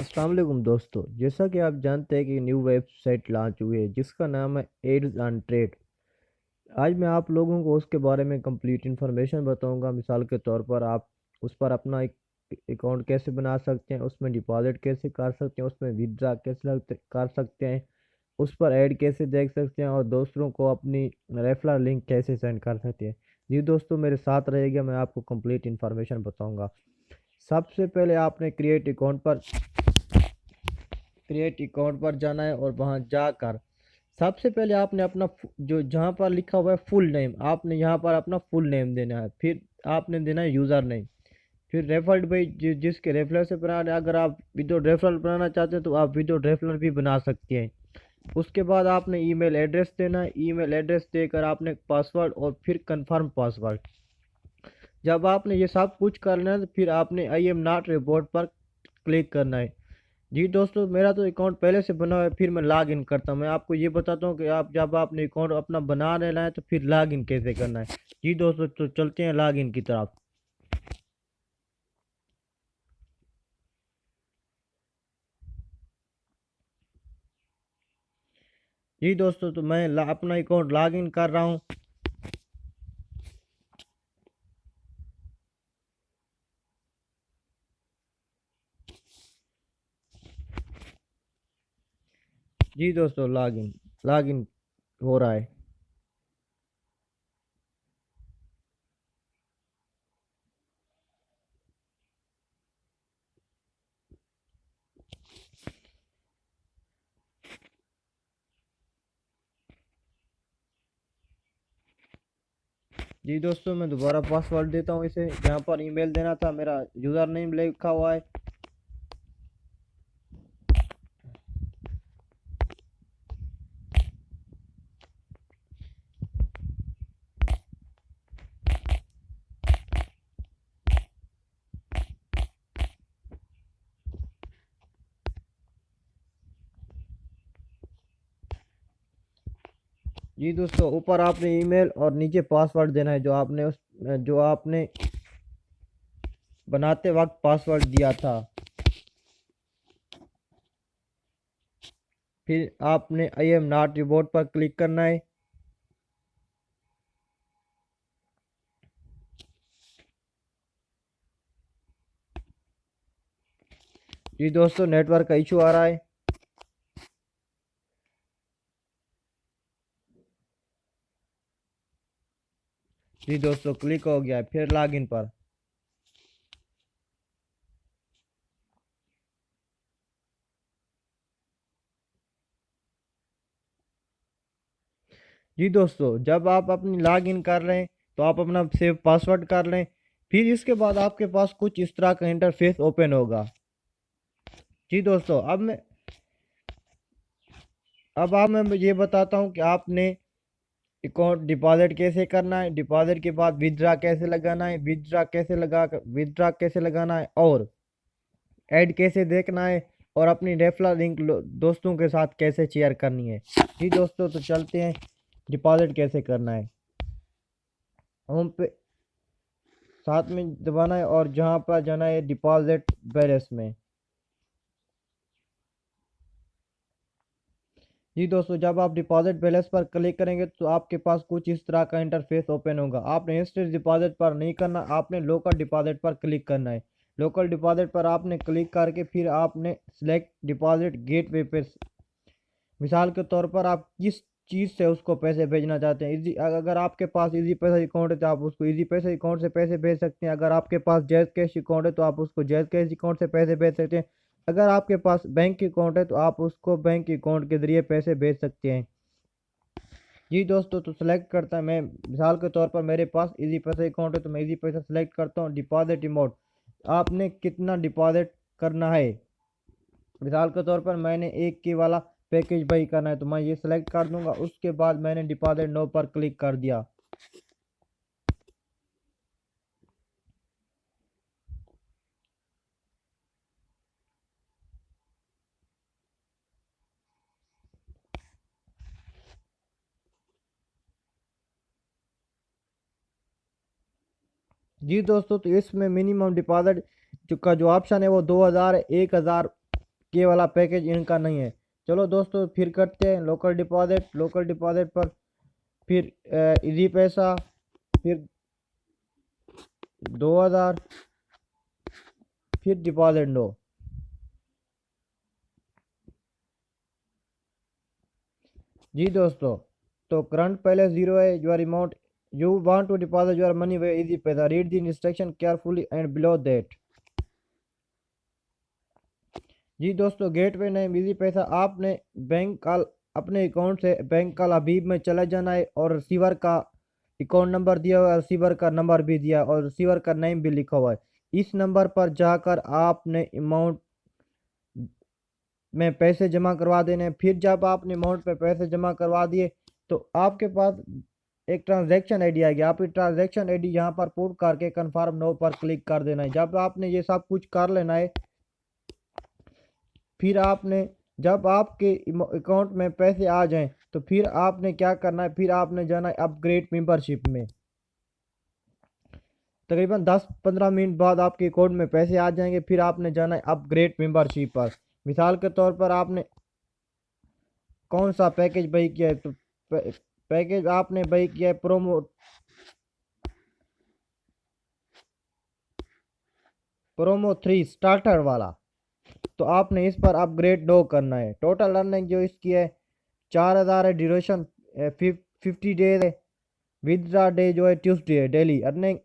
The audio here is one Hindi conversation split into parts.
अस्सलाम वालेकुम दोस्तों। जैसा कि आप जानते हैं कि न्यू वेबसाइट लॉन्च हुई है जिसका नाम है एड्स ऑन ट्रेड। आज मैं आप लोगों को उसके बारे में कंप्लीट इन्फॉर्मेशन बताऊंगा। मिसाल के तौर पर आप उस पर अपना एक अकाउंट कैसे बना सकते हैं, उसमें डिपॉजिट कैसे कर सकते हैं, उसमें विड्रा कैसे कर सकते हैं, उस पर ऐड कैसे देख सकते हैं और दूसरों को अपनी रेफरल लिंक कैसे सेंड कर सकते हैं। जी दोस्तों, मेरे साथ रहेगा, मैं आपको कंप्लीट इन्फॉर्मेशन बताऊंगा। सबसे पहले आपने क्रिएट अकाउंट पर जाना है और वहां जाकर सबसे पहले आपने अपना जो जहां पर लिखा हुआ है फुल नेम, आपने यहाँ पर अपना फुल नेम देना है। फिर आपने देना है यूज़र नेम। फिर रेफरल भाई जिसके रेफरल से बनाना है, अगर आप विदाउट रेफरल बनाना चाहते हैं तो आप विदाउट रेफरल भी बना सकते हैं। उसके बाद आपने ईमेल एड्रेस देना है। ईमेल एड्रेस देकर आपने पासवर्ड और फिर कंफर्म पासवर्ड। जब आपने ये सब कुछ करना है तो फिर आपने आई एम नॉट रिपोर्ट पर क्लिक करना है। जी दोस्तों, मेरा तो अकाउंट पहले से बना हुआ है, फिर मैं लॉग इन करता हूँ। मैं आपको ये बताता हूँ कि आप जब आपने अकाउंट अपना बना लेना है तो फिर लॉग इन कैसे करना है। जी दोस्तों, तो चलते हैं लॉग इन की तरफ। जी दोस्तों, तो मैं अपना अकाउंट लॉग इन कर रहा हूँ। जी दोस्तों, लॉग इन हो रहा है। जी दोस्तों, मैं दोबारा पासवर्ड देता हूँ इसे। जहाँ पर ईमेल देना था मेरा यूज़र नेम लिखा हुआ है। जी दोस्तों, ऊपर आपने ईमेल और नीचे पासवर्ड देना है जो आपने बनाते वक्त पासवर्ड दिया था। फिर आपने आई एम नॉट रिपोर्ट पर क्लिक करना है। जी दोस्तों, नेटवर्क का इशू आ रहा है। जी दोस्तों, क्लिक हो गया है। फिर लॉगिन पर। जी दोस्तों, जब आप अपनी लॉगिन कर रहे हैं तो आप अपना सेव पासवर्ड कर लें। फिर इसके बाद आपके पास कुछ इस तरह का इंटरफेस ओपन होगा। जी दोस्तों, अब आप मैं ये बताता हूँ कि आपने अकाउंट डिपॉजिट कैसे करना है, डिपॉजिट के बाद विथड्रा कैसे लगाना है और ऐड कैसे देखना है और अपनी रेफरल लिंक दोस्तों के साथ कैसे शेयर करनी है। जी दोस्तों, तो चलते हैं डिपॉजिट कैसे करना है। होम पे साथ में दबाना है और जहाँ पर जाना है डिपॉजिट बैलेंस में। जी दोस्तों, जब आप डिपॉजिट बैलेंस पर क्लिक करेंगे तो आपके पास कुछ इस तरह का इंटरफेस ओपन होगा। आपने इंस्टेंट डिपॉजिट पर नहीं करना, आपने लोकल डिपॉजिट पर क्लिक करना है। लोकल डिपॉजिट पर आपने क्लिक करके फिर आपने सेलेक्ट डिपॉजिट गेटवे पे, मिसाल के तौर पर आप किस चीज़ से उसको पैसे भेजना चाहते हैं। इजी अगर आपके पास इजी पैसा अकाउंट है तो आप उसको इजी पैसा अकाउंट से पैसे भेज सकते हैं। अगर आपके पास जैज़ कैश अकाउंट है तो आप उसको जैज़ कैश अकाउंट से पैसे भेज सकते हैं। अगर आपके पास बैंक अकाउंट है तो आप उसको बैंक अकाउंट के ज़रिए पैसे भेज सकते हैं। जी दोस्तों, तो सेलेक्ट करता है मैं, मिसाल के तौर पर मेरे पास इजी पैसा अकाउंट है तो मैं इजी पैसा सेलेक्ट करता हूँ। डिपॉजिट अमाउंट, आपने कितना डिपॉजिट करना है। मिसाल के तौर पर मैंने एक की वाला पैकेज बाई करना है तो मैं ये सिलेक्ट कर दूंगा। उसके बाद मैंने डिपॉजिट नो पर क्लिक कर दिया। जी दोस्तों, तो इसमें मिनिमम डिपॉजिट जो ऑप्शन है वो 2000 है, 1000 के वाला पैकेज इनका नहीं है। चलो दोस्तों फिर करते हैं लोकल डिपॉजिट। लोकल डिपॉजिट पर फिर इजी पैसा, फिर 2000, फिर डिपॉजिट लो। जी दोस्तों, तो करंट पहले 0 है। Your amount you want to deposit your money way easy पैसा, read the instruction carefully and below that. जी दोस्तों, गेटवे नेम इजी पैसा, आपने बैंक का अपने अकाउंट से बैंक का हबीब में चला जाना है और रिसीवर का अकाउंट नंबर दिया हुआ है, रिसीवर का नंबर भी दिया और रिसीवर का नेम भी लिखा हुआ है। इस नंबर पर जाकर आपने अमाउंट में पैसे जमा करवा देने हैं। फिर जब आपने अमाउंट पे पैसे जमा करवा दिए तो आपके पास एक ट्रांजैक्शन आईडी आएगी। आप ट्रांजैक्शन आईडी यहाँ पर पुट करके कन्फर्म नो पर क्लिक कर देना है। जब आपने ये सब कुछ कर लेना है, फिर आपने जब आपके अकाउंट में पैसे आ जाएं तो फिर आपने क्या करना है, फिर आपने जाना है अपग्रेड मेंबरशिप में। तकरीबन 10-15 मिनट बाद आपके अकाउंट में पैसे आ जाएंगे। फिर आपने जाना है अपग्रेड मेंबरशिप पर। मिसाल के तौर पर आपने कौन सा पैकेज बाई किया है, तो पैकेज आपने बाई किया है प्रोमो 3 स्टार्टर वाला, तो आपने इस पर अपग्रेड नो करना है। टोटल अर्निंग जो इसकी है 4000 है। ड्यूरेशन 50 डेज है। विदड्रा डे जो है ट्यूसडे है। डेली अर्निंग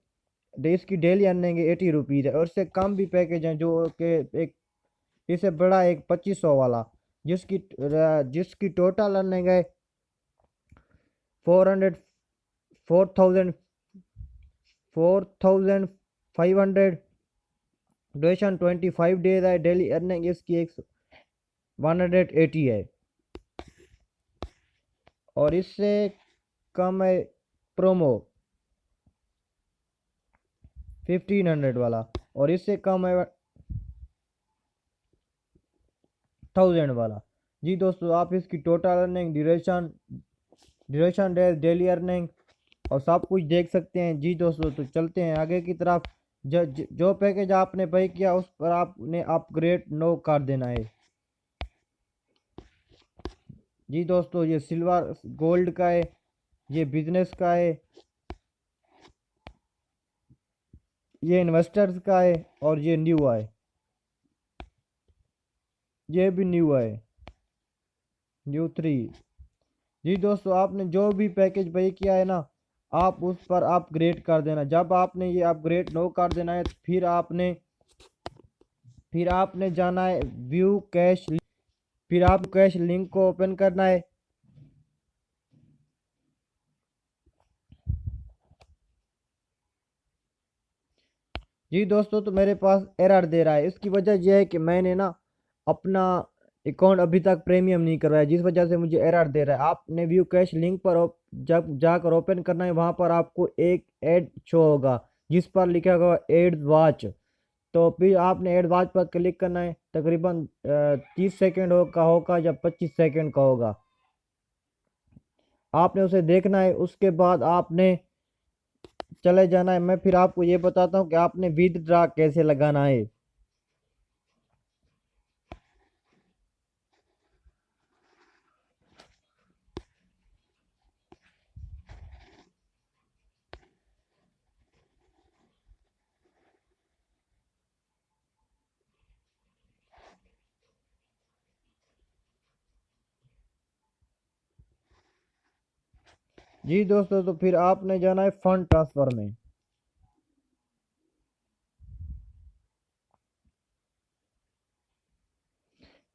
इसकी डेली अर्निंग 80 रुपीज़ है। और इससे कम भी पैकेज हैं जो कि एक इससे बड़ा एक 2500 वाला, जिसकी जिसकी टोटल अर्निंग है 400 4000 4500। ड्यूरेशन 25 डेज है। डेली अर्निंग इसकी 180 है। और इससे कम है प्रोमो 1500 वाला, और इससे कम है 1000 वाला। जी दोस्तों, आप इसकी total earning, duration days, daily earning और सब कुछ देख सकते हैं। जी दोस्तों, तो चलते हैं आगे की तरफ। जो पैकेज आपने बाई किया उस पर आपने अपग्रेड नो कर देना है। जी दोस्तों, ये सिल्वर गोल्ड का है, ये बिजनेस का है, ये इन्वेस्टर्स का है और ये न्यू है, ये भी न्यू है, न्यू 3। जी दोस्तों, आपने जो भी पैकेज बाई किया है ना, आप उस पर अपग्रेड कर देना। जब आपने ये अपग्रेड नो कर देना है तो फिर आपने जाना है व्यू कैश। फिर आप कैश लिंक को ओपन करना है। जी दोस्तों, तो मेरे पास एरर दे रहा है। इसकी वजह यह है कि मैंने ना अपना अकाउंट अभी तक प्रीमियम नहीं करवाया, जिस वजह से मुझे एरर दे रहा है। आपने व्यू कैश लिंक पर जब जाकर ओपन करना है, वहाँ पर आपको एक ऐड शो होगा जिस पर लिखा होगा एड वॉच। तो फिर आपने एड वॉच पर क्लिक करना है। तकरीबन 30 सेकेंड का होगा या 25 सेकेंड का होगा। आपने उसे देखना है। उसके बाद आपने चले जाना है। मैं फिर आपको ये बताता हूँ कि आपने विदड्रा कैसे लगाना है। जी दोस्तों, तो फिर आपने जाना है फंड ट्रांसफर में।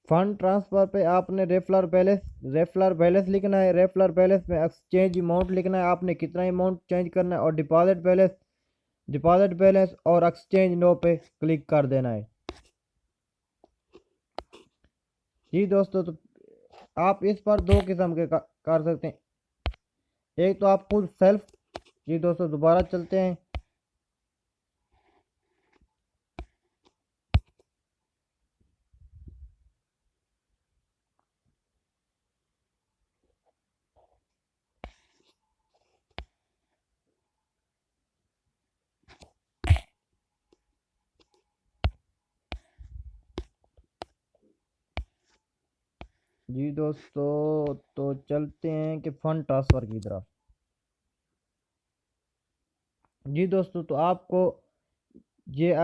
फंड ट्रांसफर पे आपने रेफलर बैलेंस लिखना है। रेफलर बैलेंस में एक्सचेंज अमाउंट लिखना है, आपने कितना अमाउंट चेंज करना है, और डिपॉजिट बैलेंस और एक्सचेंज नो पे क्लिक कर देना है। जी दोस्तों, तो आप इस पर दो किस्म के कर सकते हैं। एक तो आप खुद सेल्फ। जी दोस्तों, दोबारा चलते हैं। जी दोस्तों, तो चलते हैं कि फंड ट्रांसफ़र की तरफ। जी दोस्तों, तो आपको ये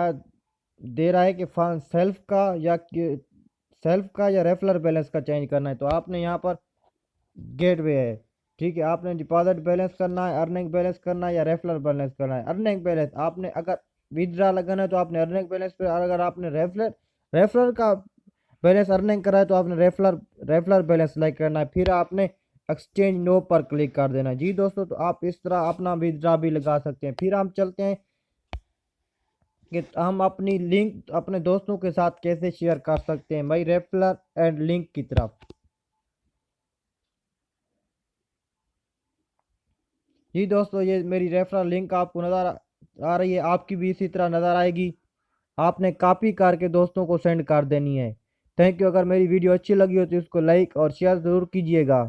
दे रहा है कि फंड सेल्फ का या रेफरल बैलेंस का चेंज करना है। तो आपने यहाँ पर गेटवे है, ठीक है। आपने डिपॉजिट बैलेंस करना है, अर्निंग बैलेंस करना है या रेफरल बैलेंस करना है। अर्निंग बैलेंस आपने अगर विथड्रा लगाना है तो आपने अर्निंग बैलेंस पे, और अगर आपने रेफरल रेफरल का बैलेंस अर्निंग करा है तो आपने रेफरल रेफरल बैलेंस लाइक करना है। फिर आपने एक्सचेंज नो पर क्लिक कर देना है। जी दोस्तों, तो आप इस तरह अपना विथड्रा भी लगा सकते हैं। फिर हम चलते हैं कि हम अपनी लिंक अपने दोस्तों के साथ कैसे शेयर कर सकते हैं, भाई रेफरल एंड लिंक की तरफ। जी दोस्तों, ये मेरी रेफरल लिंक आपको नज़र आ रही है, आपकी भी इसी तरह नज़र आएगी। आपने कॉपी करके दोस्तों को सेंड कर देनी है। Thank you. अगर मेरी वीडियो अच्छी लगी हो तो इसको लाइक और शेयर ज़रूर कीजिएगा।